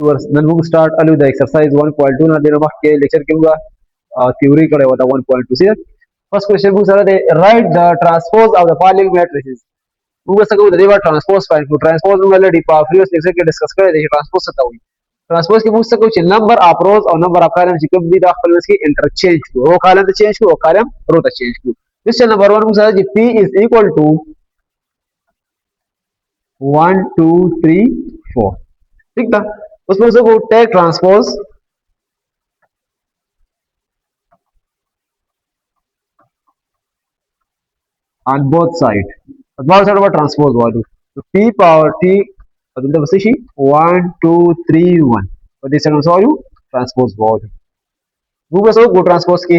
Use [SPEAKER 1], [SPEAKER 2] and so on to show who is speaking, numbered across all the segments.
[SPEAKER 1] نن موږ سٹارټ الو د ایکسرسایز 1.2 نه د مخکې لیکچر کې موږ تھیوري کړې و دا 1.2 سي فرست کوېسچن موږ سره د رائټ د ټرانسپوز اف د فالوینګ میټریسز موږ څه کوو د دې ټرانسپوز فایل کو ټرانسپوز موږ لري په پریویس لیکچر کې ډیسکس کړی دی ټرانسپوز څه ته وایي ټرانسپوز کې موږ څه کوو چې نمبر اف روز او نمبر اف کالم چې کوم دي دا خپل وس کې انټرچینج کوو رو کالم ته چینج کوو او کالم رو ته چینج کوو کوېسچن نمبر 1 موږ سره چې p is equal to 1 2 3 4 ٹھیک ده उसमें से वो take transpose on both side of transpose value so p power t मतलब वैसे ही 1 2 3 1 और this is value transpose value वो बस वो ट्रांसपोज की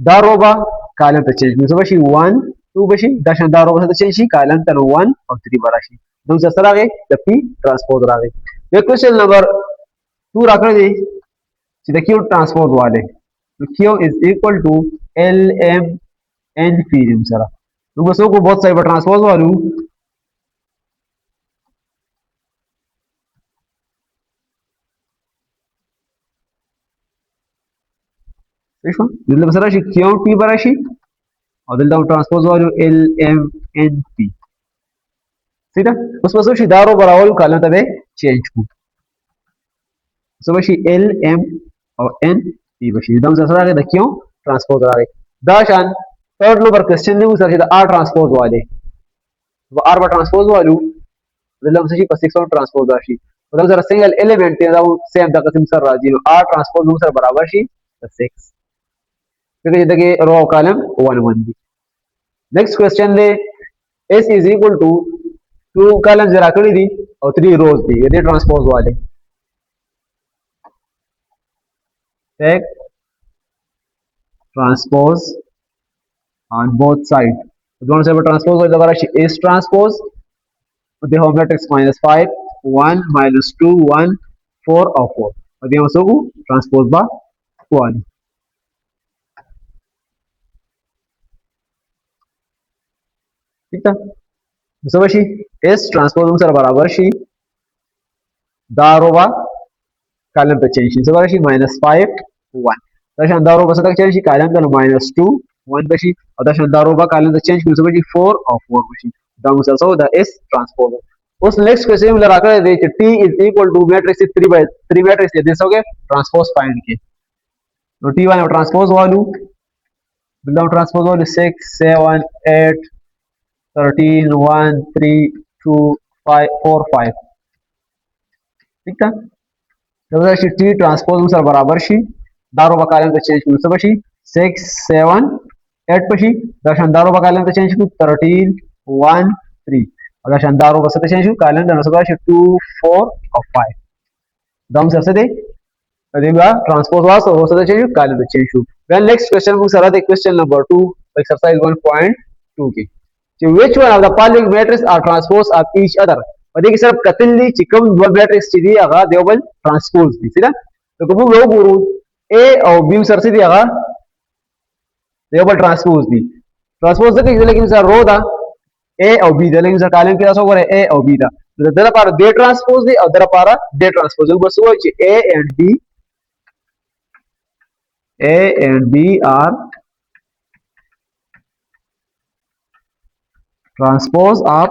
[SPEAKER 1] दारोबा कालम पे चेंज मुझे बशी 1 2 बशी दशन दारोबा से चेंज ही कालम तन 1 और 3 बराशी दूसरा सर आ गए द p ट्रांसपोज आ गए ये क्वेश्चन नंबर 2 राखने दी कि द q ट्रांसपोज वाले तो q is equal to lm n p जरा तो बस को बहुत साइड पर ट्रांसपोज वालू देखो मतलब बस राशि q t बराशी और दिल ट्रांसपोज वालू lm n p सीधा उस बस उसी दारो बरावल कालम तबे चेंज को so बशी एल एम और एन पी बशी दम से सरा के क्यों ट्रांसपोज आ गए दाशान थर्ड नंबर क्वेश्चन ने सर है आर ट्रांसपोज वाले वो आर बा ट्रांसपोज वालू मतलब से पर 6 ट्रांसपोज राशि मतलब सर सिंगल एलिमेंट है वो सेम द किस्म सर राजी आर ट्रांसपोज सर बराबर शी 6 फिर ये देखिए रो कॉलम 1 1 दी नेक्स्ट क्वेश्चन ले s is equal to 2 कॉलम जरा करी दी और 3 रोज दी ये ट्रांसपोज वाले take transpose on both sides. दोनों से ट्रांसपोज हो जाएगा राशि is transpose the home matrix -5 1 -2 1 4 और 4 और ये हमसे को ट्रांसपोज बा 1 ठीक है तो बशी is transpose सर बराबर शी दारोबा कॉलम पे चेंज से बराबर शी -5 1 दशान दारो बस तक चेंज कालम का -2 1 बशी और दशान दारो बा कालम तक चेंज से बची 4 और 4 बशी दम से सो द s ट्रांसपोज उस नेक्स्ट क्वेश्चन में लगा कर दे कि t is equal to matrix 3/3 matrix ये दिस हो गए ट्रांसपोज फाइंड के तो t1 ट्रांसपोज वैल्यू बिल्कुल ट्रांसपोज वैल्यू 6 7 8 13 1 3 2 5 4 5 ठीक है तो शी t ट्रांसपोज सर बराबर शी दारो बकालम तो चेंज को सबशी 6 7 8 पशी दशान दारो बकालम तो चेंज को 13 1 3 और दशान दारो बस तो चेंज को कालम तो सबशी 2 4 और 5 दम से दे देगा ट्रांसपोज वास और से चेंज को कालम तो चेंज को देन नेक्स्ट क्वेश्चन को सरा दे क्वेश्चन नंबर 2 एक्सरसाइज 1.2 की कि which one of the following matrices are transpose of each other और देखिए सर कतल ली चिकम दो मैट्रिक्स ची दी अगा देवबल ट्रांसपोज दी सीधा तो को वो गुरु A और B सर से दिया देवबल ट्रांसपोज दी ट्रांसपोज से लेकिन सर रो दा A और B लेकिन सर कॉलम के सो करे A और B दा तो दरा पार दे ट्रांसपोज दी और दरा पार दे ट्रांसपोज बस वो A and B are transpose of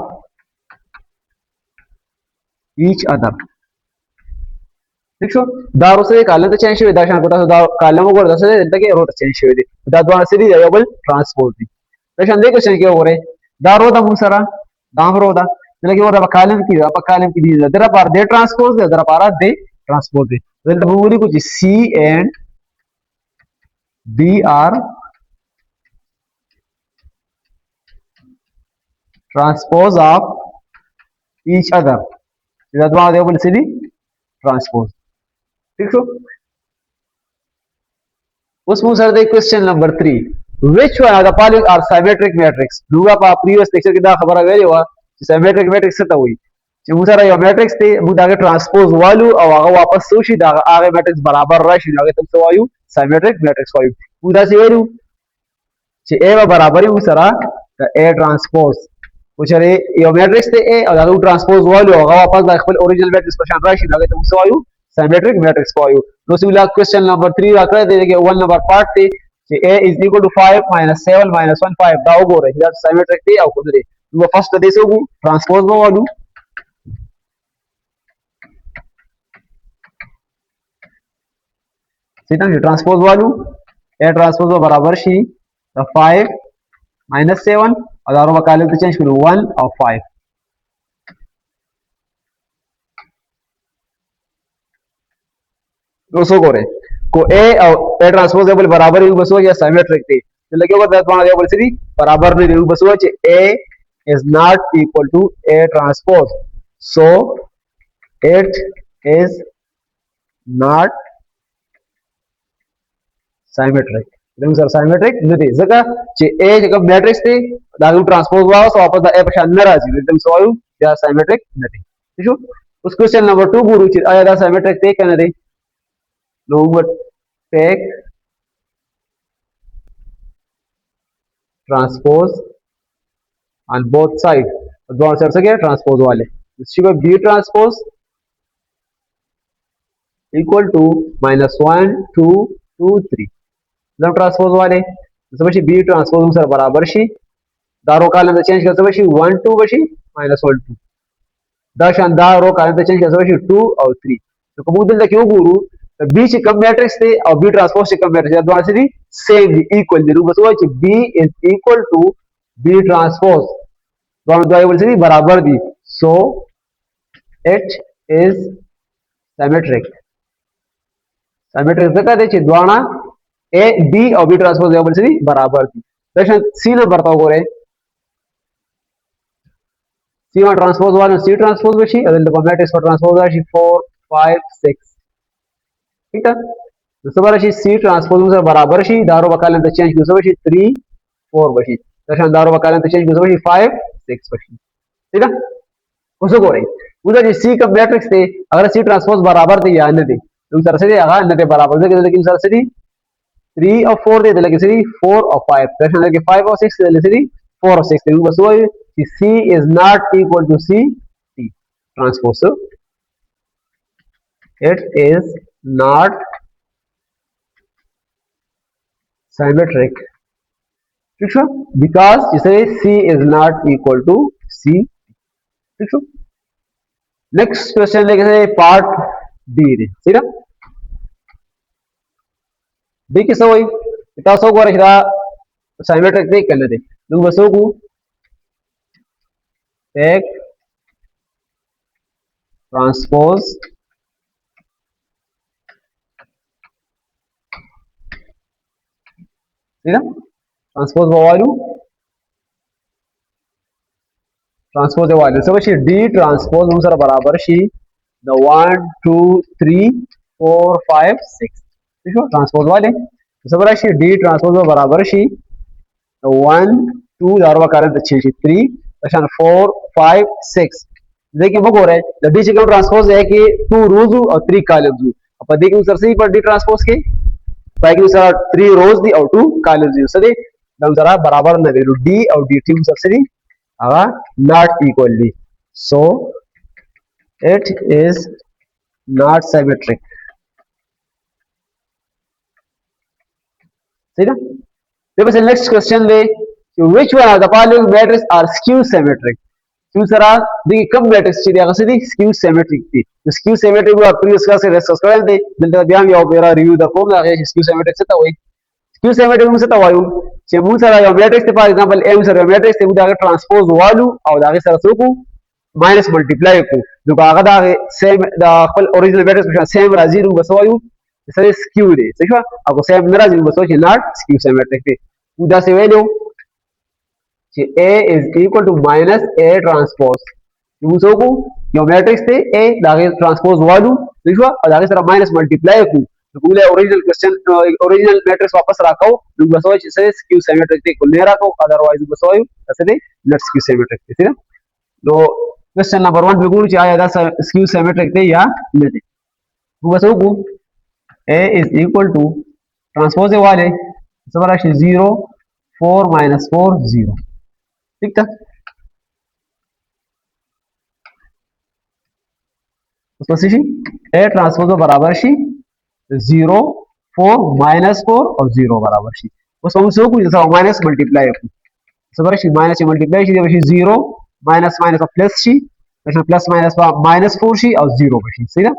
[SPEAKER 1] each other ठीक शो दारो से कालम तो चेंज हुई दाशान कोता दा कालम को दस से तक रो तो चेंज हुई दा द्वारा से दी वेरिएबल ट्रांसपोज दी दाशान दे क्वेश्चन के ओरे दारो दा मुसरा दाम रो दा लेकिन वो दा कालम की दी दरा पार दे ट्रांसपोज दे दरा पार दे ट्रांसपोज दे तो पूरी कुछ C and B are transpose of each other इधर द्वारा वेरिएबल से दी ट्रांसपोज ठीक है उसमें sir they question number 3 which one of the following are symmetric matrix दूसरा पा प्रीवियस लेक्चर की दा खबर आ गई हुआ symmetric matrix से हुई कि मुसरा यो मैट्रिक्स थे मुदा के ट्रांसपोज वालू और आगे वापस सोची दा आगे मैट्रिक्स बराबर राशि आगे तुम से वायु symmetric matrix वायु मुदा से वालू कि a बराबर है मुसरा the a transpose وشري یو میټرکس ته A او دا ترانسپوز والو هغه واپس د خپل اوریجنل میټرکس په شان راشي دا ته څه وایو سیمیټریک میټرکس وایو نو سیملا کوېسچن نمبر 3 راکړی دی چې 1 نمبر پارت دی چې A is equal to 5 minus 7 minus 1 5 دا وګورئ دا سیمیټریک دی او خود دی نو فرست دې څه وګورو ترانسپوز والو سیدا ترانسپوز والو A transpose बराबर शी 5 minus 7 और दारों का कॉलम चेंज करो 1 और 5 दोस्तों को A और A ट्रांसपोज बराबर है बस वो या सिमेट्रिक थी तो लगे होगा दैट वन लेवल से बराबर नहीं है बस वो A is not equal to A transpose so it is not symmetric एकदम सर सिमेट्रिक नहीं जगह जे A जगह मैट्रिक्स थी दागू ट्रांसपोज हुआ तो वापस दा A पर अंदर आ जी एकदम सो आयु या सिमेट्रिक नहीं ठीक है उस क्वेश्चन नंबर 2 गुरु ची आया दा सिमेट्रिक थे क्या नहीं no but take transpose on both side दोनों साइड से क्या ट्रांसपोज वाले इसकी को B ट्रांसपोज इक्वल टू -1 2 2 3 लम ट्रांसपोज वाले सबशी B ट्रांसपोज सर बराबर शी दारो कॉलम से चेंज कर सबशी 1 2 बशी -1 2 दाशान दारो कॉलम से चेंज कर सबशी 2 और 3 तो कबूल द क्यों गुरु तो B से कम मैट्रिक्स थे और B ट्रांसपोज से कम मैट्रिक्स दोनों से सेम इक्वल दी बस वो B is equal to B transpose दोनों दो से बराबर दी so it is symmetric symmetric का देखिए दोनों A B और B ट्रांसपोज लेवल से बराबर थी क्वेश्चन C नंबर तो गोरे C1 ट्रांसपोज वाला C ट्रांसपोज बची अदल द मैट्रिक्स पर ट्रांसपोज आशी 4 5 6 ठीक है तो सब आशी C ट्रांसपोज से बराबर शी दारो बकालन तो चेंज कर बची 3 4 बची क्वेश्चन दारो बकालन तो चेंज कर बची 5 6 बची ठीक है उसको गोरे उधर जी C का मैट्रिक्स थे अगर C ट्रांसपोज बराबर थे या नहीं थे तो सर से आगा नहीं थे बराबर थे लेकिन सर से 3 और 4 दे लगे सही 4 और 5 क्वेश्चन लगे 5 और 6 दे सही 4 और 6 दे बस वो कि C is not equal to C T transpose so it is not symmetric ठीक है because इसे C is not equal to C ठीक है नेक्स्ट क्वेश्चन लेके पार्ट डी ठीक है B किस होई kita so ko rehda symmetric de kan de lu baso ku take transpose ठीक है ट्रांसपोज वालू ट्रांसपोज वालू सब शी D ट्रांसपोज सर बराबर शी द 1 2 3 4 5 6 ठीक है ट्रांसपोज वाले सब राशि D ट्रांसपोज बराबर शी 1 2 दारवा कारण अच्छे शी 3 क्वेश्चन 4 5 6 देखिए वो हो रहा है द D से ट्रांसपोज है कि 2 रोज और 3 कॉलम्स अब देखिए सर से पर D ट्रांसपोज के बाकी सर 3 रोज दी और 2 कॉलम्स दी सर दम जरा बराबर ना दे D और D टीम सर से not equally so it is not symmetric ठीक है तो बस नेक्स्ट क्वेश्चन ले which one of the following matrix are skew symmetric क्यों सर देखिए कब मैट्रिक्स थी अगर से स्क्यू सिमेट्रिक थी तो स्क्यू सिमेट्रिक वो प्रीवियस क्लास से डिस्कस कर रहे थे मिलता ध्यान या मेरा रिव्यू द फॉर्मूला है स्क्यू सिमेट्रिक से तो वही स्क्यू सिमेट्रिक से तो वायु जे मु सर या मैट्रिक्स थे for example m sir matrix थे उदा ट्रांसपोज वालू और आगे सर सो को माइनस मल्टीप्लाई को जो आगे दा same the original matrix same राजी रू बस वायु सर स्क्यू दे ठीक है अब सेम नाराज बस वो नॉट स्क्यू सिमेट्रिक थे उदा से वैल्यू कि A is equal to minus A transpose यूज़ो को यो मैट्रिक्स थे A दागे ट्रांसपोज वालू ठीक है और दागे सर माइनस मल्टीप्लाई को तो पूरे ओरिजिनल क्वेश्चन ओरिजिनल मैट्रिक्स वापस रखाओ जो बस वो से स्क्यू सिमेट्रिक थे को ले रखो अदरवाइज बस वो ऐसे दे नॉट स्क्यू सिमेट्रिक थे ठीक है तो क्वेश्चन नंबर 1 बिल्कुल चाहिए था स्क्यू सिमेट्रिक थे या नहीं थे वो बस वो A is equal to transpose वाले सब राशि 0 4 -4 0 ठीक था उसमें से ए ट्रांसपोज बराबर शी 0 4 -4 और 0 बराबर शी उसमें सो कुछ जैसा माइनस मल्टीप्लाई है बराबर शी माइनस मल्टीप्लाई शी बशी 0 minus minus plus she plus minus -4 she और 0 बशी सही ना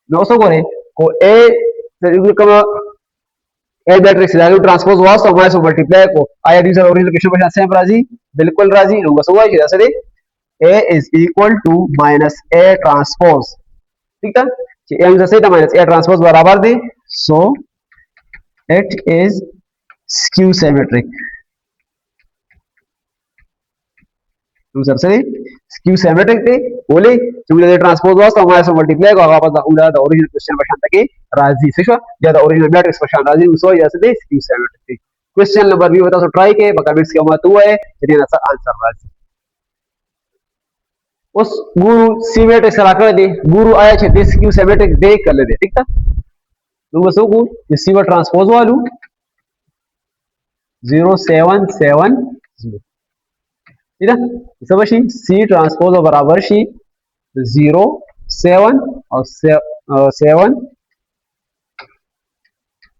[SPEAKER 1] no so gore ko a kama a matrix value transpose was so minus multiply को आया दी sir original question question same राजी बिल्कुल राजी होगा सो वाई जैसे a is equal to minus a transpose ठीक है ये आंसर सही था माइनस a transpose बराबर दे so it is skew symmetric answer सही skew symmetric थे बोले क्योंकि ट्रांसपोज वास तो माइनस मल्टीप्लाई को वापस उड़ा द ओरिजिनल क्वेश्चन क्वेश्चन तक राजी सही या द ओरिजिनल मैट्रिक्स क्वेश्चन राजी उसो जैसे दे skew symmetric क्वेश्चन नंबर भी बताओ ट्राई के कमेंट्स के मत हुआ है चलिए ना सर आंसर राजी उस गुरु सिमेट्रिक सर आकर दे गुरु आया छे दिस क्यू सिमेट्रिक दे कर ले दे ठीक था तो बस को रिसीवर ट्रांसपोज वालू 0770 ठीक है सब शी सी ट्रांसपोज बराबर शी 0 7 और 7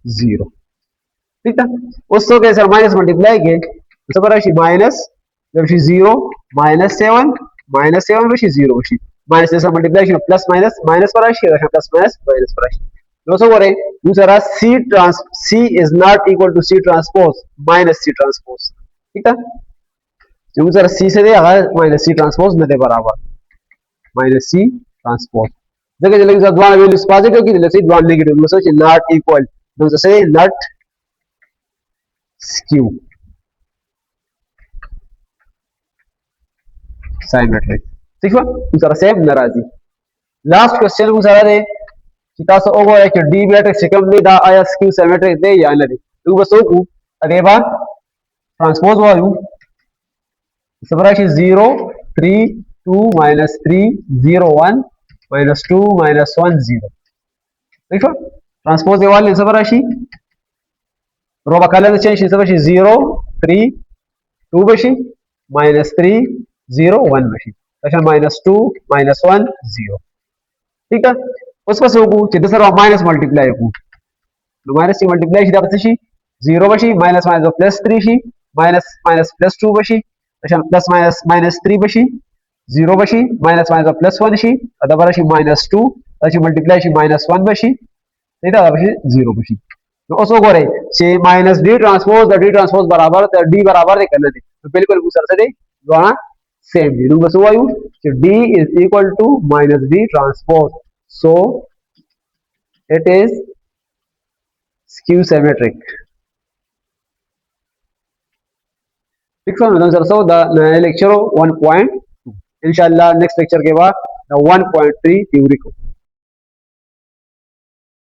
[SPEAKER 1] 0 ठीक है उसको कैसे माइनस मल्टीप्लाई के सब राशि माइनस जब शी 0 -7 -7 बशी 0 बशी माइनस जैसा मल्टीप्लिकेशन प्लस माइनस माइनस पर राशि प्लस माइनस माइनस पर राशि दोस्तों बोले दूसरा C is not equal to C transpose minus C transpose ठीक है दूसरा सी से दे अगर माइनस सी ट्रांसपोज न दे बराबर माइनस सी ट्रांसपोज जगह जगह द्वारा वैल्यूज पॉजिटिव की जैसे द्वारा नेगेटिव दूसरा नॉट इक्वल दूसरा से नॉट स्क्यू symmetric ठीक है दूसरा सेम नाराजी लास्ट क्वेश्चन दूसरा दे kita so ogo है कि d मैट्रिक्स सिकम में दा आया स्क्यू सिमेट्रिक दे या न दे तो बस को अरे बात ट्रांसपोज वालू सबरा की 0 3 2 -3 0 1 -2 -1 0 ठीक है ट्रांसपोज वाले सबरा की रो बकाले चेंज सबरा की 0 3 2 बशी -3 0 1 बशी अच्छा -2 -1 0 ठीक है उसका सोकू चित्त सर माइनस मल्टीप्लाई को माइनस सी मल्टीप्लाई शी दाबत शी 0 बशी minus minus plus 3 she minus minus plus 2 बशी अच्छा प्लस माइनस माइनस 3 बशी 0 बशी माइनस माइनस प्लस 1 शी अदबर शी -2 अच्छा मल्टीप्लाई शी -1 बशी नहीं था बशी 0 बशी तो उसको करे से माइनस डी ट्रांसपोज बराबर डी बराबर दे करने दे तो बिल्कुल सर से दे दोना सेम डी बस हुआ यू कि d is equal to minus d transpose so it is skew symmetric ठीक है मतलब सर द लेक्चर 1.2 इंशाल्लाह नेक्स्ट लेक्चर के बाद 1.3 थ्योरी को